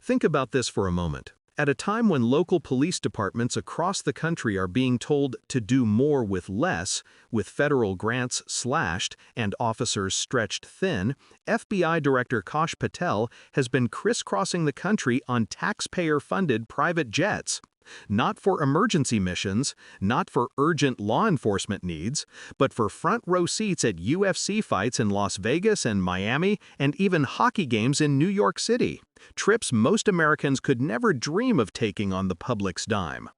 Think about this for a moment. At a time when local police departments across the country are being told to do more with less, with federal grants slashed and officers stretched thin, FBI Director Kash Patel has been crisscrossing the country on taxpayer-funded private jets. Not for emergency missions, not for urgent law enforcement needs, but for front-row seats at UFC fights in Las Vegas and Miami and even hockey games in New York City. Trips most Americans could never dream of taking on the public's dime.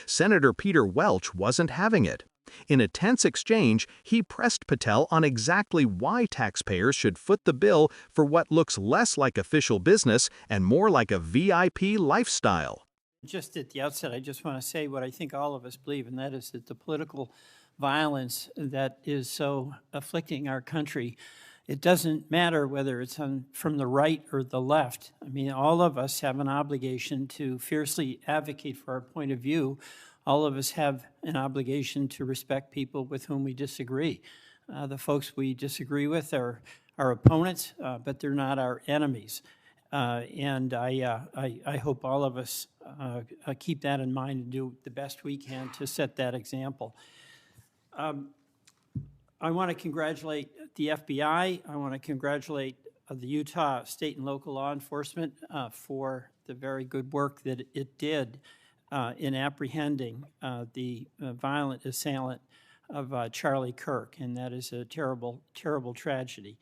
Senator Peter Welch wasn't having it. In a tense exchange, he pressed Patel on exactly why taxpayers should foot the bill for what looks less like official business and more like a VIP lifestyle. Just at the outset, I just want to say what I think all of us believe, and that is that the political violence that is so afflicting our country, it doesn't matter whether it's from the right or the left. I mean, all of us have an obligation to fiercely advocate for our point of view. All of us have an obligation to respect people with whom we disagree. The folks we disagree with are our opponents, but they're not our enemies. And I hope all of us keep that in mind and do the best we can to set that example. I want to congratulate the FBI. I want to congratulate the Utah state and local law enforcement for the very good work that it did in apprehending the violent assailant of Charlie Kirk, and that is a terrible, terrible tragedy.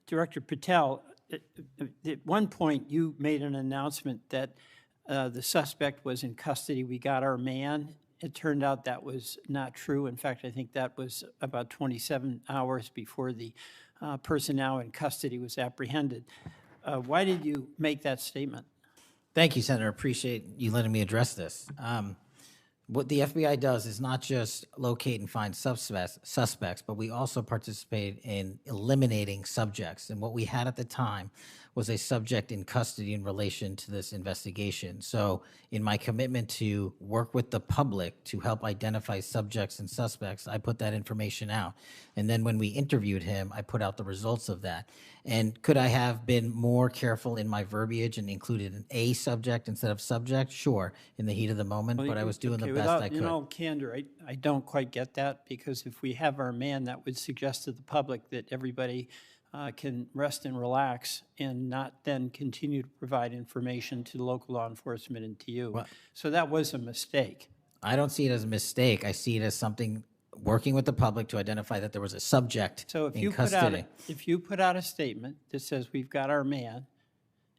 Director Patel, at one point you made an announcement that the suspect was in custody. We got our man. It turned out that was not true. In fact, I think that was about 27 hours before the person now in custody was apprehended. Why did you make that statement? Thank you, Senator. Appreciate you letting me address this. What the FBI does is not just locate and find suspects, but we also participate in eliminating subjects. And what we had at the time was a subject in custody in relation to this investigation. So in my commitment to work with the public to help identify subjects and suspects, I put that information out. And then when we interviewed him, I put out the results of that. And could I have been more careful in my verbiage and included an A subject instead of subject? Sure, in the heat of the moment, but I was doing the best I could. In all candor, I don't quite get that, because if we have our man, that would suggest to the public that everybody can rest and relax and not then continue to provide information to local law enforcement and to you. Well, so that was a mistake. I don't see it as a mistake. I see it as something working with the public to identify that there was a subject in custody. If you put out a statement that says we've got our man,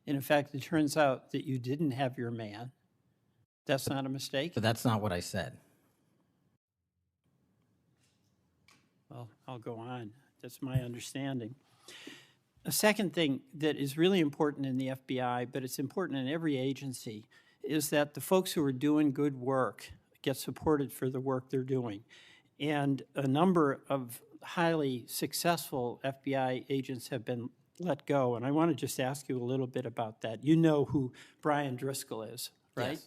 and in fact it turns out that you didn't have your man, that's not a mistake? But that's not what I said. Well, I'll go on. That's my understanding. A second thing that is really important in the FBI, but it's important in every agency, is that the folks who are doing good work get supported for the work they're doing. And a number of highly successful FBI agents have been let go. And I want to just ask you a little bit about that. You know who Brian Driscoll is, right?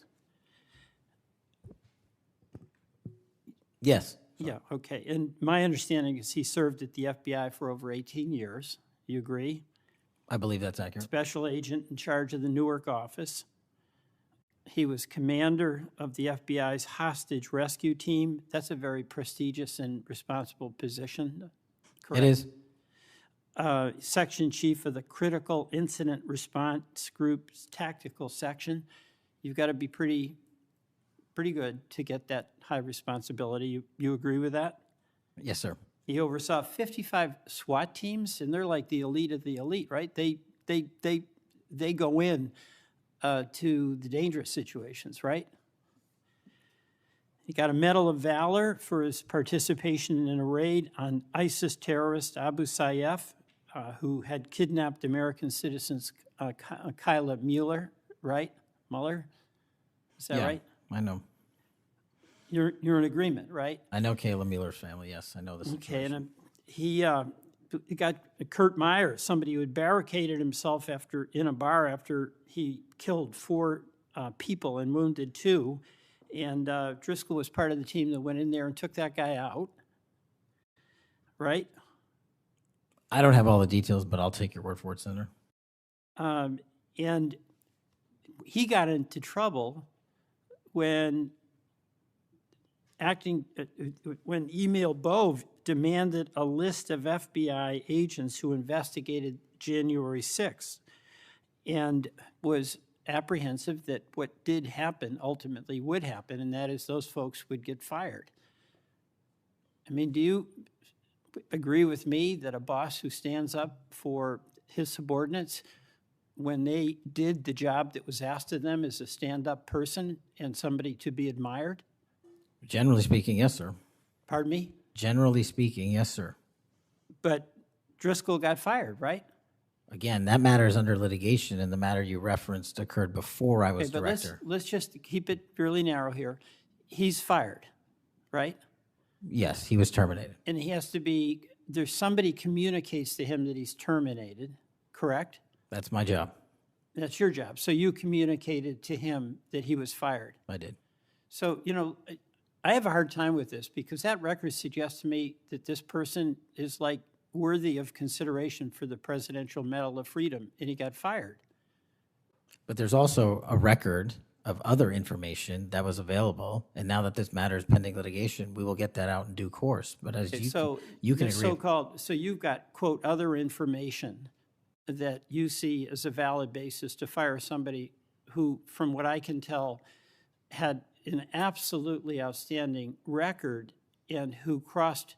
Yes. Yeah, okay. And my understanding is he served at the FBI for over 18 years. You agree? I believe that's accurate. Special agent in charge of the Newark office. He was commander of the FBI's hostage rescue team. That's a very prestigious and responsible position, correct? It is. Section chief of the Critical Incident Response Group's tactical section. You've got to be pretty good to get that high responsibility. You agree with that? Yes, sir. He oversaw 55 SWAT teams, and they're like the elite of the elite, right? They go in to the dangerous situations, right? He got a Medal of Valor for his participation in a raid on ISIS terrorist Abu Sayyaf, who had kidnapped American citizens Kyla Mueller, right? Mueller? Is that right? I know. You're in agreement, right? I know Kayla Mueller's family, yes. I know this. Okay, and he got Kurt Meyer, somebody who had barricaded himself in a bar after he killed 4 people and wounded 2. And Driscoll was part of the team that went in there and took that guy out, right? I don't have all the details, but I'll take your word for it, Senator. And he got into trouble when when Emil Bove demanded a list of FBI agents who investigated January 6th and was apprehensive that what did happen ultimately would happen, and that is those folks would get fired. I mean, do you agree with me that a boss who stands up for his subordinates when they did the job that was asked of them is a stand-up person and somebody to be admired? Generally speaking, yes, sir. Pardon me? Generally speaking, yes, sir. But Driscoll got fired, right? Again, that matter is under litigation, and the matter you referenced occurred before I was Okay, but director. let's just keep it fairly narrow here. He's fired, right? Yes, he was terminated. And he has to be, there's somebody communicates to him that he's terminated, correct? That's my job. That's your job. So you communicated to him that he was fired. I did. So, you know, I have a hard time with this because that record suggests to me that this person is like worthy of consideration for the Presidential Medal of Freedom, and he got fired. But there's also a record of other information that was available, and now that this matter is pending litigation, we will get that out in due course. But as Okay, you can the agree. So-called, so you've got, quote, other information that you see as a valid basis to fire somebody who, from what I can tell, had an absolutely outstanding record and who crossed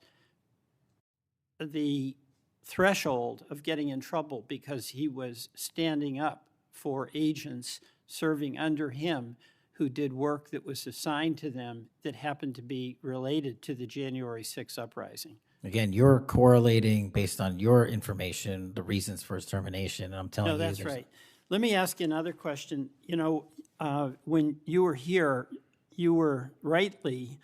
the threshold of getting in trouble because he was standing up for agents serving under him who did work that was assigned to them that happened to be related to the January 6th uprising. Again, you're correlating based on your information the reasons for his termination, and I'm telling you. No, that's right. Let me ask you another question. You know, when you were here, you were rightly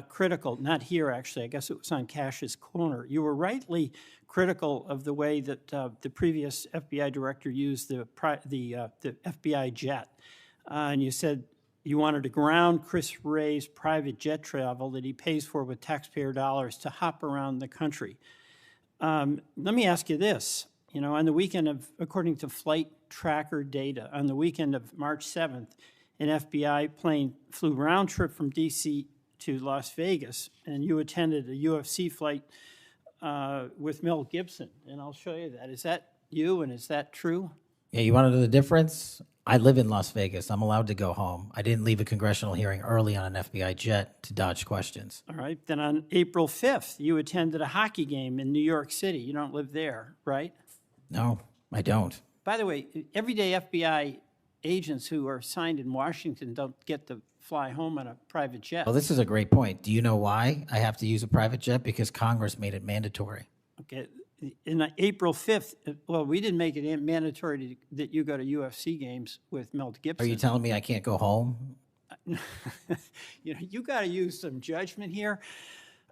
critical, not here actually, I guess it was on Kash's corner. You were rightly critical of the way that the previous FBI director used the FBI jet. And you said you wanted to ground Chris Wray's private jet travel that he pays for with taxpayer dollars to hop around the country. Let me ask you this. You know, on the weekend of, according to flight tracker data, on the weekend of March 7th, an FBI plane flew round trip from D.C. to Las Vegas, and you attended a UFC fight with Mel Gibson, and I'll show you that. Is that you, and is that true? Yeah, you want to know the difference? I live in Las Vegas. I'm allowed to go home. I didn't leave a congressional hearing early on an FBI jet to dodge questions. All right. Then on April 5th, you attended a hockey game in New York City. You don't live there, right? No, I don't. By the way, everyday FBI agents who are assigned in Washington don't get to fly home on a private jet. Well, this is a great point. Do you know why I have to use a private jet? Because Congress made it mandatory. Okay. In April 5th, well, we didn't make it mandatory that you go to UFC games with Mel Gibson. Are you telling me I can't go home? You know, you got to use some judgment here.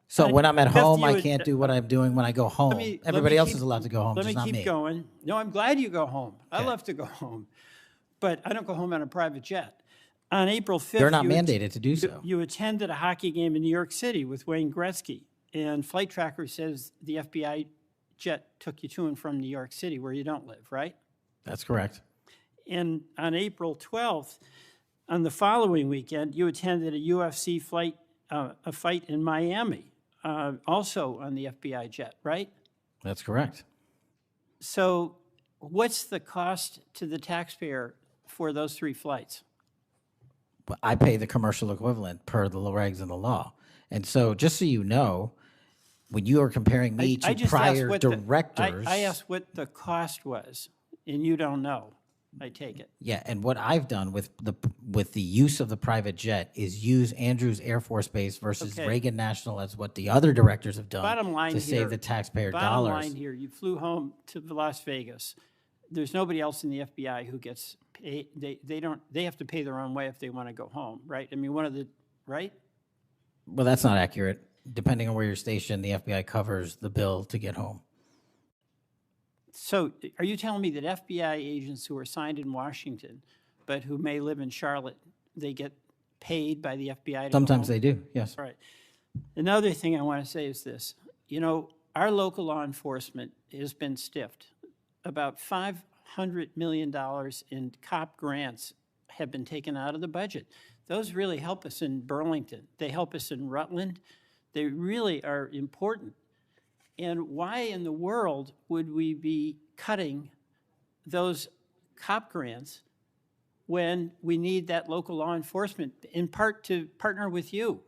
So when I'm at Beth, home, you I would- can't do what I'm doing when I go home. Everybody else is allowed to go home, Let just me not keep me. going. No, I'm glad you go home. I Okay. love to go home, but I don't go home on a private jet. On April 5th, They're not mandated to do so. You attended a hockey game in New York City with Wayne Gretzky, and Flight Tracker says the FBI jet took you to and from New York City, where you don't live, right? That's correct. And on April 12th, on the following weekend, you attended a UFC a fight in Miami, also on the FBI jet, right? That's correct. So what's the cost to the taxpayer for those 3 flights? But I pay the commercial equivalent per the regs and the law. And so just so you know, when you are comparing me I to just prior asked what directors. I asked what the cost was, and you don't know, I take it. Yeah, and what I've done with the use of the private jet is use Andrews Air Force Base versus Okay. Reagan National as what the other directors have done Bottom line to here, save the taxpayer bottom dollars. line here, you flew home to Las Vegas. There's nobody else in the FBI who gets paid. They have to pay their own way if they want to go home, right? I mean, right? Well, that's not accurate. Depending on where you're stationed, the FBI covers the bill to get home. So are you telling me that FBI agents who are assigned in Washington, but who may live in Charlotte, they get paid by the FBI to Sometimes go home? they do, yes. All right. Another thing I want to say is this. You know, our local law enforcement has been stiffed. About $500 million in COP grants have been taken out of the budget. Those really help us in Burlington. They help us in Rutland. They really are important. And why in the world would we be cutting those COP grants when we need that local law enforcement, in part to partner with you?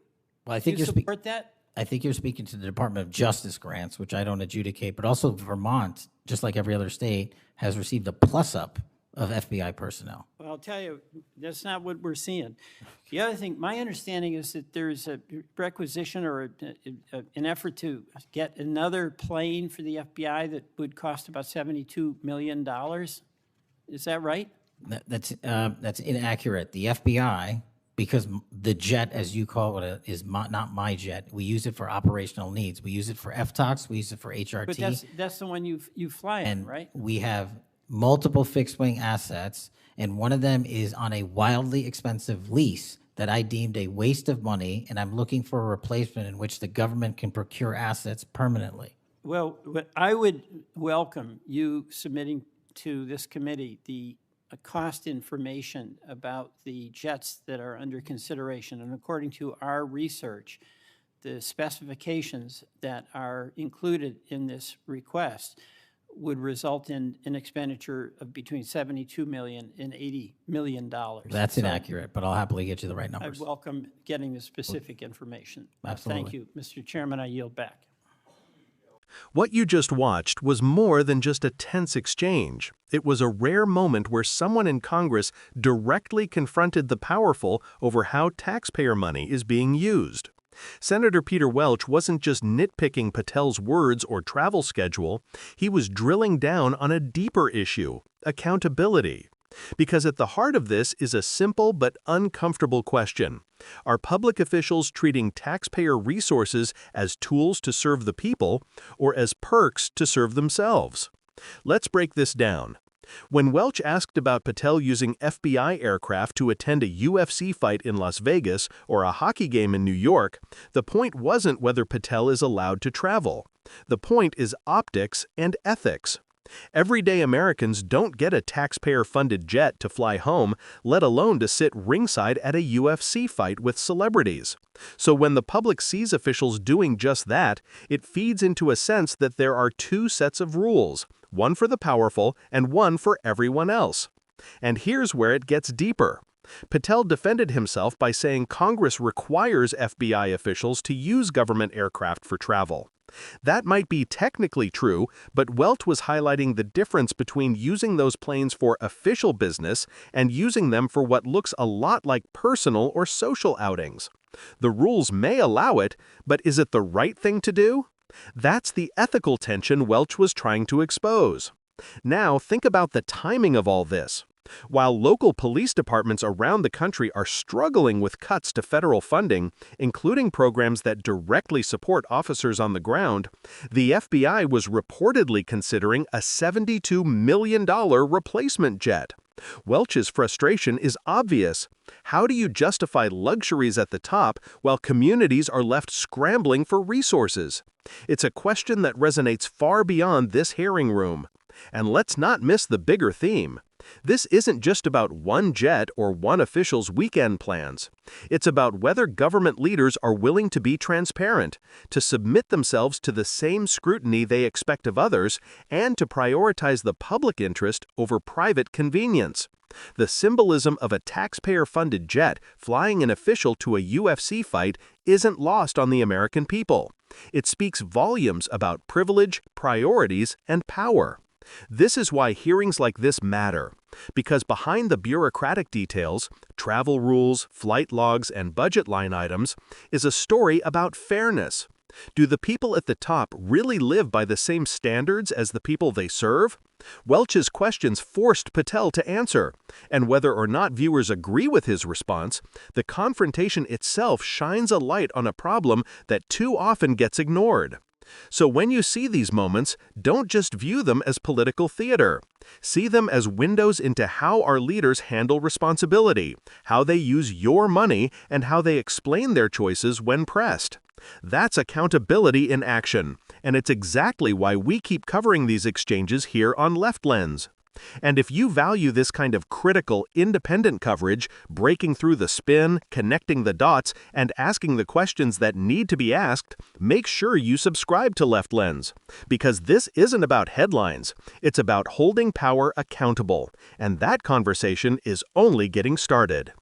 Well, I think Do you support that? I think you're speaking to the Department of Justice grants, which I don't adjudicate, but also Vermont, just like every other state, has received a plus-up of FBI personnel. Well, I'll tell you, that's not what we're seeing. The other thing, my understanding is that there's a requisition or an effort to get another plane for the FBI that would cost about $72 million. Is that right? That's inaccurate. The FBI, because the jet, as you call it, is not my jet. We use it for operational needs. We use it for FTOCs. We use it for HRT. But that's the one you fly in, right? We have multiple fixed-wing assets, and one of them is on a wildly expensive lease that I deemed a waste of money, and I'm looking for a replacement in which the government can procure assets permanently. Well, I would welcome you submitting to this committee the cost information about the jets that are under consideration. And according to our research, the specifications that are included in this request would result in an expenditure of between $72 million and $80 million. That's inaccurate, but I'll happily get you the right I numbers. welcome getting the specific information. Absolutely. Thank you, Mr. Chairman. I yield back. What you just watched was more than just a tense exchange. It was a rare moment where someone in Congress directly confronted the powerful over how taxpayer money is being used. Senator Peter Welch wasn't just nitpicking Patel's words or travel schedule, he was drilling down on a deeper issue: accountability. Because at the heart of this is a simple but uncomfortable question. Are public officials treating taxpayer resources as tools to serve the people or as perks to serve themselves? Let's break this down. When Welch asked about Patel using FBI aircraft to attend a UFC fight in Las Vegas or a hockey game in New York, the point wasn't whether Patel is allowed to travel. The point is optics and ethics. Everyday Americans don't get a taxpayer-funded jet to fly home, let alone to sit ringside at a UFC fight with celebrities. So when the public sees officials doing just that, it feeds into a sense that there are two sets of rules, one for the powerful and one for everyone else. And here's where it gets deeper. Patel defended himself by saying Congress requires FBI officials to use government aircraft for travel. That might be technically true, but Welch was highlighting the difference between using those planes for official business and using them for what looks a lot like personal or social outings. The rules may allow it, but is it the right thing to do? That's the ethical tension Welch was trying to expose. Now think about the timing of all this. While local police departments around the country are struggling with cuts to federal funding, including programs that directly support officers on the ground, the FBI was reportedly considering a $72 million replacement jet. Welch's frustration is obvious. How do you justify luxuries at the top while communities are left scrambling for resources? It's a question that resonates far beyond this hearing room. And let's not miss the bigger theme. This isn't just about one jet or one official's weekend plans. It's about whether government leaders are willing to be transparent, to submit themselves to the same scrutiny they expect of others, and to prioritize the public interest over private convenience. The symbolism of a taxpayer-funded jet flying an official to a UFC fight isn't lost on the American people. It speaks volumes about privilege, priorities, and power. This is why hearings like this matter, because behind the bureaucratic details, travel rules, flight logs, and budget line items, is a story about fairness. Do the people at the top really live by the same standards as the people they serve? Welch's questions forced Patel to answer, and whether or not viewers agree with his response, the confrontation itself shines a light on a problem that too often gets ignored. So when you see these moments, don't just view them as political theater. See them as windows into how our leaders handle responsibility, how they use your money, and how they explain their choices when pressed. That's accountability in action, and it's exactly why we keep covering these exchanges here on Left Lens. And if you value this kind of critical, independent coverage, breaking through the spin, connecting the dots, and asking the questions that need to be asked, make sure you subscribe to Left Lens. Because this isn't about headlines, it's about holding power accountable. And that conversation is only getting started.